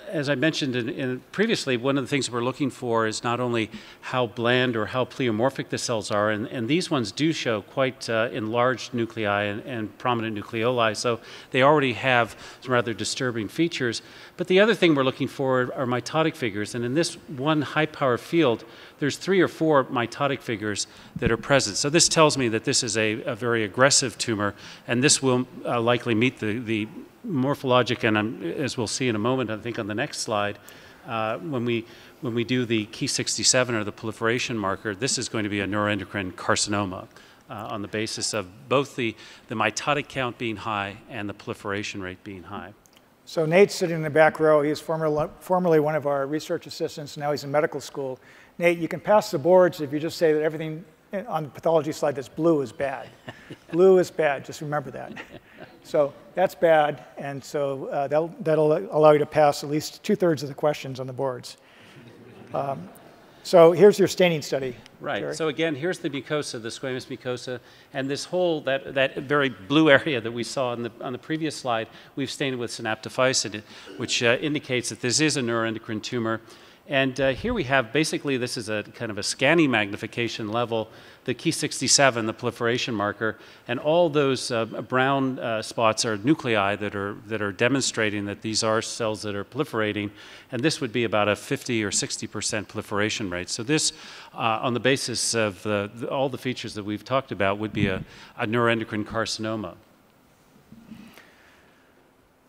As I mentioned previously, one of the things we're looking for is not only how bland or how pleomorphic the cells are, and these ones do show quite enlarged nuclei and prominent nucleoli, so they already have some rather disturbing features. But the other thing we're looking for are mitotic figures, and in this one high-power field, there's 3 or 4 mitotic figures that are present. So this tells me that this is a very aggressive tumor, and this will likely meet the morphologic, and as we'll see in a moment, I think on the next slide, when we do the Ki-67 or the proliferation marker, this is going to be a neuroendocrine carcinoma on the basis of both the mitotic count being high and the proliferation rate being high. So Nate's sitting in the back row. He was formerly one of our research assistants. Now he's in medical school. Nate, you can pass the boards if you just say that everything on the pathology slide that's blue is bad. Blue is bad. Just remember that. So that's bad, and so that'll allow you to pass at least 2/3 of the questions on the boards. So here's your staining study. Right. Jerry. So again, here's the mucosa, the squamous mucosa, and this whole that very blue area that we saw on the previous slide, we've stained with synaptophysin, which indicates that this is a neuroendocrine tumor. And here we have, basically, this is a kind of a scanning magnification level, the Ki-67, the proliferation marker, and all those brown spots are nuclei that are demonstrating that these are cells that are proliferating, and this would be about a 50 or 60% proliferation rate. So this, on the basis of all the features that we've talked about, would be a neuroendocrine carcinoma.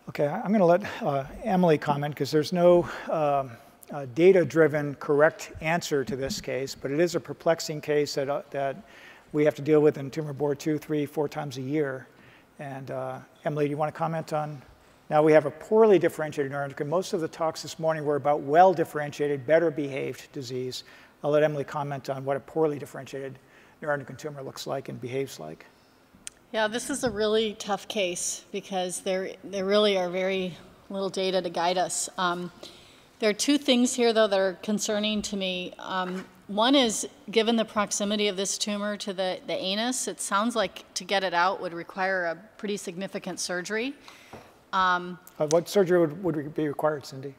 Okay, I'm going to let Emily comment because there's no data-driven correct answer to this case, but it is a perplexing case that we have to deal with in tumor board 2, 3, 4 times a year. And Emily, do you want to comment on Now we have a poorly differentiated neuroendocrine. Most of the talks this morning were about well-differentiated, better-behaved disease. I'll let Emily comment on what a poorly differentiated neuroendocrine tumor looks like and behaves like. Yeah, this is a really tough case because there really are very little data to guide us. There are two things here, though, that are concerning to me. One is, given the proximity of this tumor to the anus, it sounds like to get it out would require a pretty significant surgery. What surgery would be required, Cindy?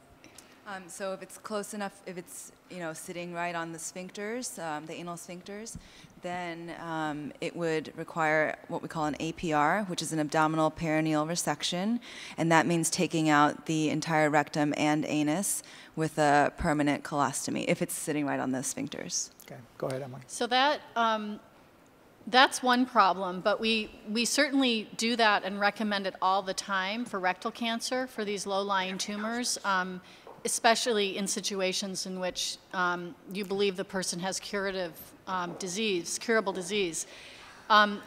So if it's close enough, if it's sitting right on the sphincters, the anal sphincters, then it would require what we call an APR, which is an abdominal perineal resection, and that means taking out the entire rectum and anus with a permanent colostomy if it's sitting right on the sphincters. Okay, go ahead, Emily. So that's one problem, but we certainly do that and recommend it all the time for rectal cancer, for these low-lying tumors, especially in situations in which you believe the person has curable disease.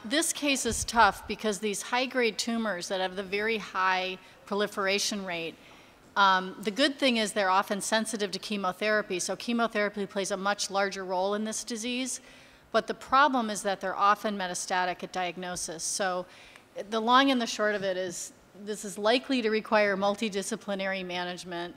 This case is tough because these high-grade tumors that have the very high proliferation rate, the good thing is they're often sensitive to chemotherapy, so chemotherapy plays a much larger role in this disease. But the problem is that they're often metastatic at diagnosis. So the long and the short of it is this is likely to require multidisciplinary management.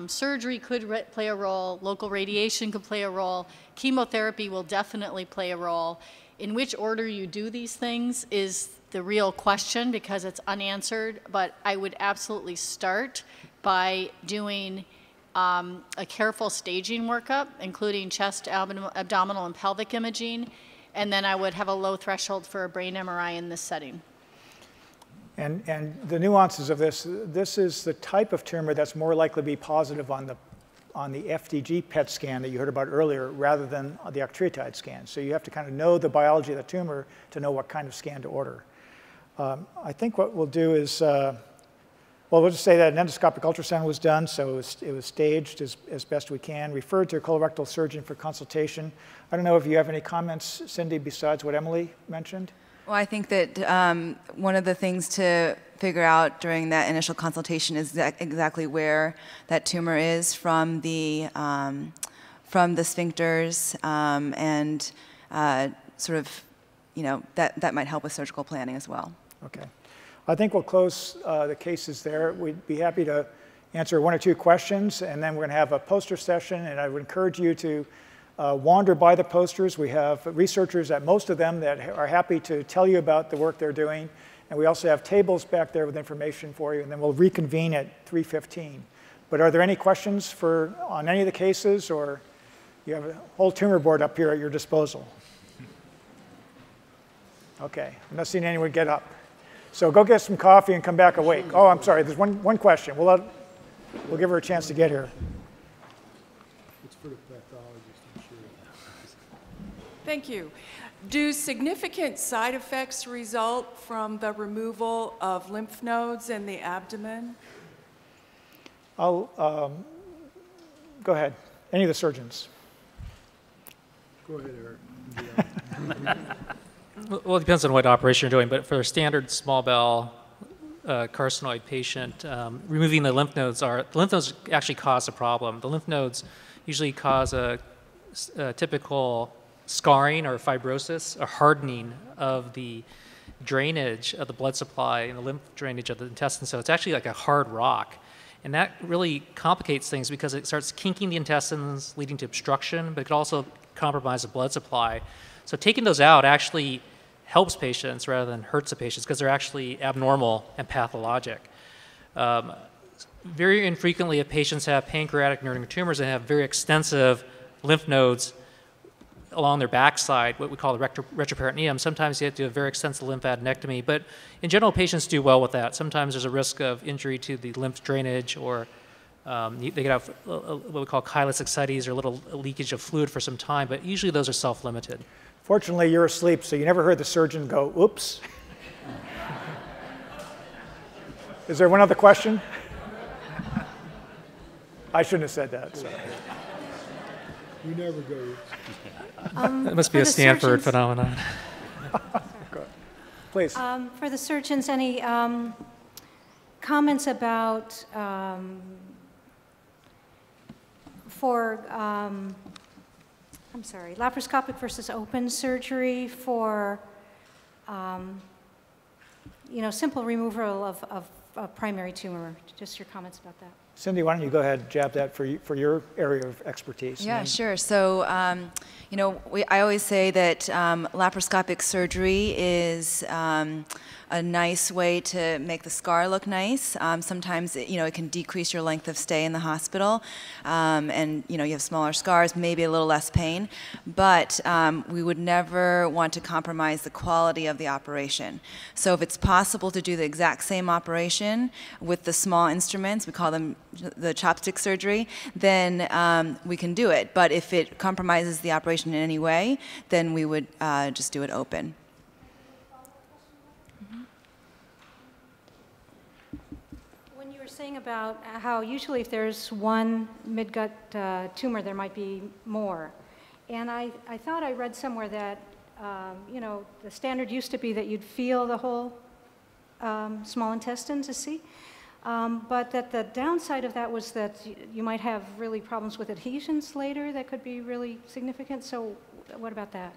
Surgery could play a role. Local radiation could play a role. Chemotherapy will definitely play a role. In which order you do these things is the real question because it's unanswered. But I would absolutely start by doing a careful staging workup, including chest, abdominal, and pelvic imaging, and then I would have a low threshold for a brain MRI in this setting. And the nuances of this is the type of tumor that's more likely to be positive on the FDG PET scan that you heard about earlier rather than the octreotide scan. So you have to kind of know the biology of the tumor to know what kind of scan to order. I think what we'll do is, well, we'll just say that an endoscopic ultrasound was done, so it was staged as best we can, referred to a colorectal surgeon for consultation. I don't know if you have any comments, Cindy, besides what Emily mentioned? Well, I think that one of the things to figure out during that initial consultation is exactly where that tumor is from the sphincters, and sort of, that might help with surgical planning as well. Okay. I think we'll close the cases there. We'd be happy to answer one or two questions, and then we're going to have a poster session, and I would encourage you to wander by the posters. We have researchers at most of them that are happy to tell you about the work they're doing, and we also have tables back there with information for you, and then we'll reconvene at 3:15. But are there any questions on any of the cases, or you have a whole tumor board up here at your disposal? Okay, I'm not seeing anyone get up. So go get some coffee and come back awake. Oh, I'm sorry, there's one question. We'll give her a chance to get here. It's for the pathologist, I'm sure. Thank you. Do significant side effects result from the removal of lymph nodes in the abdomen? Go ahead. Any of the surgeons. Go ahead, Eric. Well, it depends on what operation you're doing, but for a standard small bowel carcinoid patient, removing the lymph nodes actually cause a problem. The lymph nodes usually cause a typical scarring or fibrosis, a hardening of the drainage of the blood supply and the lymph drainage of the intestine. So it's actually like a hard rock. And that really complicates things because it starts kinking the intestines, leading to obstruction, but it could also compromise the blood supply. So taking those out actually helps patients rather than hurts the patients because they're actually abnormal and pathologic. Very infrequently, if patients have pancreatic neuroendocrine tumors and have very extensive lymph nodes along their backside, what we call the retroperitoneum, sometimes you have to do a very extensive lymphadenectomy. But in general, patients do well with that. Sometimes there's a risk of injury to the lymph drainage, or they could have what we call chylous ascites, or a little leakage of fluid for some time, but usually those are self-limited. Fortunately, you're asleep, so you never heard the surgeon go, oops. Is there one other question? I shouldn't have said that. Sorry. We never go. That must be a Stanford phenomenon. Please. For the surgeons, any comments about I'm sorry, laparoscopic versus open surgery for, simple removal of primary tumor. Just your comments about that. Cindy, why don't you go ahead and jab that for your area of expertise? Yeah, sure. So, I always say that laparoscopic surgery is a nice way to make the scar look nice. Sometimes, it can decrease your length of stay in the hospital, and, you have smaller scars, maybe a little less pain, but we would never want to compromise the quality of the operation. So if it's possible to do the exact same operation with the small instruments, we call them the chopstick surgery, then we can do it. But if it compromises the operation in any way, then we would just do it open. When you were saying about how usually if there's one midgut tumor, there might be more. And I thought I read somewhere that, the standard used to be that you'd feel the whole small intestine to see. But that the downside of that was that you might have really problems with adhesions later that could be really significant. So what about that?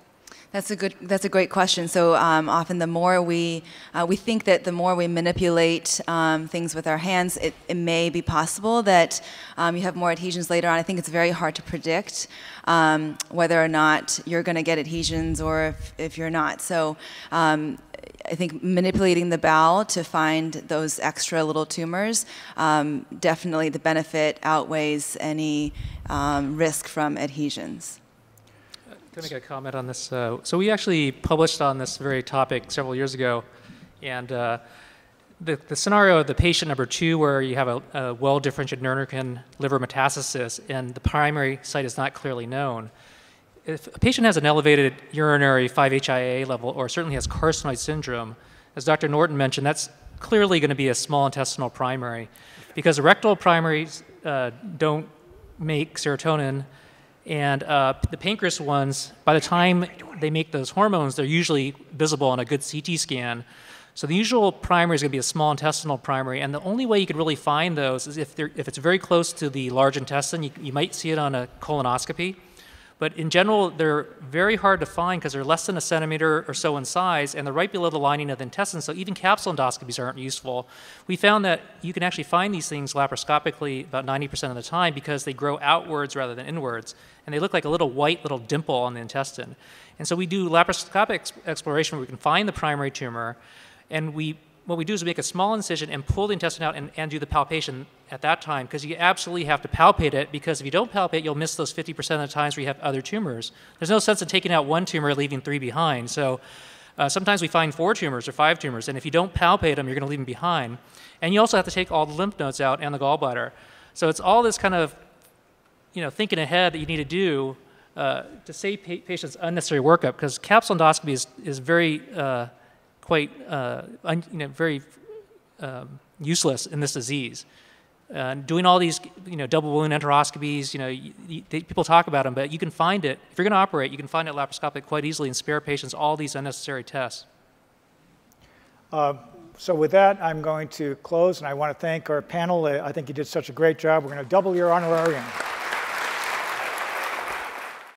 That's a great question. So often the more we think that the more we manipulate things with our hands, it may be possible that you have more adhesions later on. I think it's very hard to predict whether or not you're going to get adhesions or if you're not. So I think manipulating the bowel to find those extra little tumors, definitely the benefit outweighs any risk from adhesions. Can I make a comment on this? So we actually published on this very topic several years ago, and the scenario of the patient number 2 where you have a well-differentiated neuroendocrine liver metastasis and the primary site is not clearly known. If a patient has an elevated urinary 5-HIA level or certainly has carcinoid syndrome, as Dr. Norton mentioned, that's clearly going to be a small intestinal primary because the rectal primaries don't make serotonin, and the pancreas ones, by the time they make those hormones, they're usually visible on a good CT scan. So the usual primary is going to be a small intestinal primary, and the only way you could really find those is if it's very close to the large intestine. You might see it on a colonoscopy. But in general, they're very hard to find because they're less than a centimeter or so in size, and they're right below the lining of the intestine, so even capsule endoscopies aren't useful. We found that you can actually find these things laparoscopically about 90% of the time because they grow outwards rather than inwards, and they look like a little white little dimple on the intestine. And so we do laparoscopic exploration where we can find the primary tumor, and what we do is we make a small incision and pull the intestine out and do the palpation at that time, because you absolutely have to palpate it, because if you don't palpate, you'll miss those 50% of the times where you have other tumors. There's no sense in taking out one tumor, leaving 3 behind. So sometimes we find 4 tumors or 5 tumors, and if you don't palpate them, you're going to leave them behind. And you also have to take all the lymph nodes out and the gallbladder. So it's all this kind of thinking ahead that you need to do to save patients unnecessary workup, because capsule endoscopy is very very useless in this disease. Doing all these, double balloon enteroscopies, people talk about them, but you can find it. If you're going to operate, you can find it laparoscopic quite easily and spare patients all these unnecessary tests. So with that, I'm going to close, and I want to thank our panel. I think you did such a great job. We're going to double your honorarium.